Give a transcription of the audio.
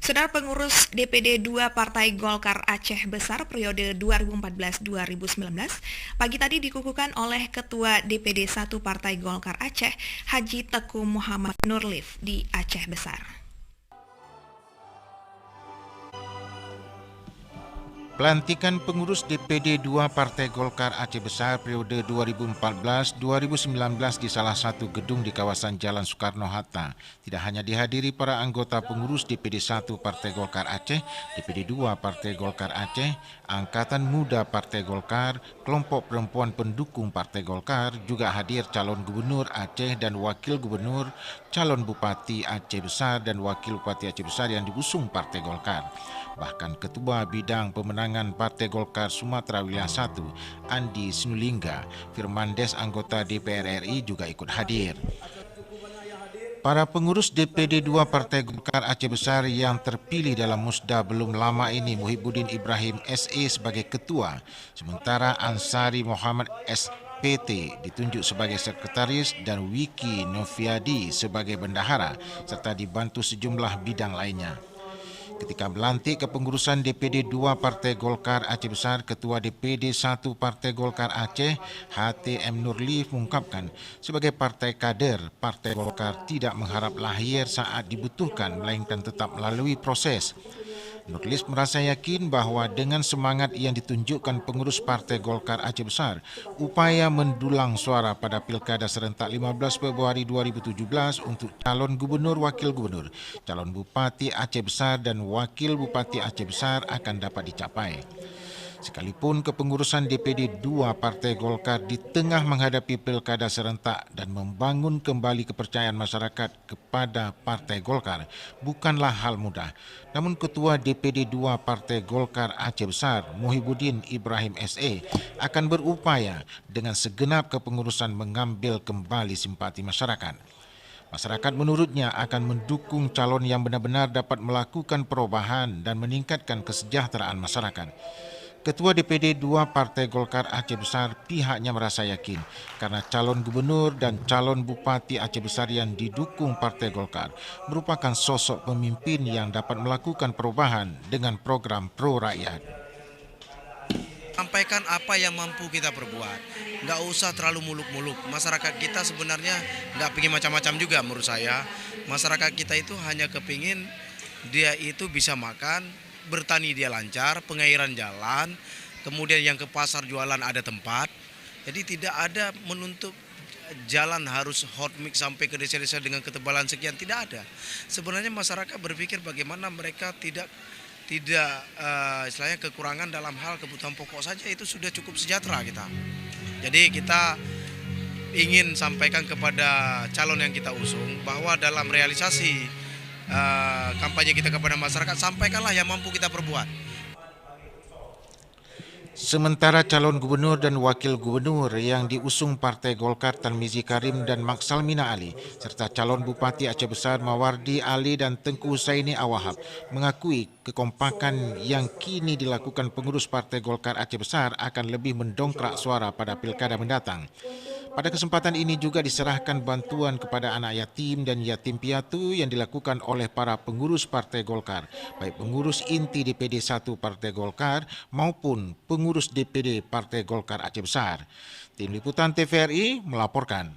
Saudara pengurus DPD 2 Partai Golkar Aceh Besar periode 2014-2019 pagi tadi dikukuhkan oleh Ketua DPD 1 Partai Golkar Aceh Haji Teku Muhammad Nurlif di Aceh Besar. Pelantikan pengurus DPD 2 Partai Golkar Aceh Besar periode 2014-2019 di salah satu gedung di kawasan Jalan Soekarno-Hatta tidak hanya dihadiri para anggota pengurus DPD 1 Partai Golkar Aceh, DPD 2 Partai Golkar Aceh, Angkatan Muda Partai Golkar, kelompok perempuan pendukung Partai Golkar, juga hadir calon gubernur Aceh dan wakil gubernur, calon bupati Aceh Besar dan wakil bupati Aceh Besar yang diusung Partai Golkar. Bahkan Ketua Bidang Pemenangan Partai Golkar Sumatera Wilayah 1, Andi Sinulingga, Firmandes anggota DPR RI juga ikut hadir. Para pengurus DPD 2 Partai Golkar Aceh Besar yang terpilih dalam musda belum lama ini Muhibbuddin Ibrahim SE sebagai ketua, sementara Ansari Muhammad SPT ditunjuk sebagai sekretaris dan Wiki Noviadi sebagai bendahara serta dibantu sejumlah bidang lainnya. Ketika melantik kepengurusan DPD 2 Partai Golkar Aceh Besar, Ketua DPD 1 Partai Golkar Aceh, HTM Nurlif mengungkapkan, sebagai partai kader, Partai Golkar tidak mengharap lahir saat dibutuhkan, melainkan tetap melalui proses. Nurlif merasa yakin bahwa dengan semangat yang ditunjukkan pengurus Partai Golkar Aceh Besar, upaya mendulang suara pada Pilkada serentak 15 Februari 2017 untuk calon gubernur, wakil gubernur, calon bupati Aceh Besar dan wakil bupati Aceh Besar akan dapat dicapai. Sekalipun kepengurusan DPD 2 Partai Golkar di tengah menghadapi pilkada serentak dan membangun kembali kepercayaan masyarakat kepada Partai Golkar bukanlah hal mudah. Namun Ketua DPD 2 Partai Golkar Aceh Besar, Muhibbuddin Ibrahim SE, akan berupaya dengan segenap kepengurusan mengambil kembali simpati masyarakat. Masyarakat menurutnya akan mendukung calon yang benar-benar dapat melakukan perubahan dan meningkatkan kesejahteraan masyarakat. Ketua DPD 2 Partai Golkar Aceh Besar pihaknya merasa yakin karena calon gubernur dan calon bupati Aceh Besar yang didukung Partai Golkar merupakan sosok pemimpin yang dapat melakukan perubahan dengan program pro rakyat. Sampaikan apa yang mampu kita perbuat, nggak usah terlalu muluk-muluk. Masyarakat kita sebenarnya nggak pingin macam-macam juga menurut saya. Masyarakat kita itu hanya kepingin dia itu bisa makan, bertani dia lancar, pengairan jalan, kemudian yang ke pasar jualan ada tempat. Jadi tidak ada menuntut jalan harus hot mix sampai ke desa-desa dengan ketebalan sekian, tidak ada. Sebenarnya masyarakat berpikir bagaimana mereka tidak istilahnya kekurangan dalam hal kebutuhan pokok saja itu sudah cukup sejahtera kita. Jadi kita ingin sampaikan kepada calon yang kita usung bahwa dalam realisasi kampanye kita kepada masyarakat, sampaikanlah yang mampu kita perbuat. Sementara calon gubernur dan wakil gubernur yang diusung Partai Golkar Tarmizi Karim dan Maksalmina Ali serta calon bupati Aceh Besar Mawardi Ali dan Tengku Husaini Awahab mengakui kekompakan yang kini dilakukan pengurus Partai Golkar Aceh Besar akan lebih mendongkrak suara pada pilkada mendatang. Pada kesempatan ini juga diserahkan bantuan kepada anak yatim dan yatim piatu yang dilakukan oleh para pengurus Partai Golkar, baik pengurus inti DPD 1 Partai Golkar maupun pengurus DPD Partai Golkar Aceh Besar. Tim Liputan TVRI melaporkan.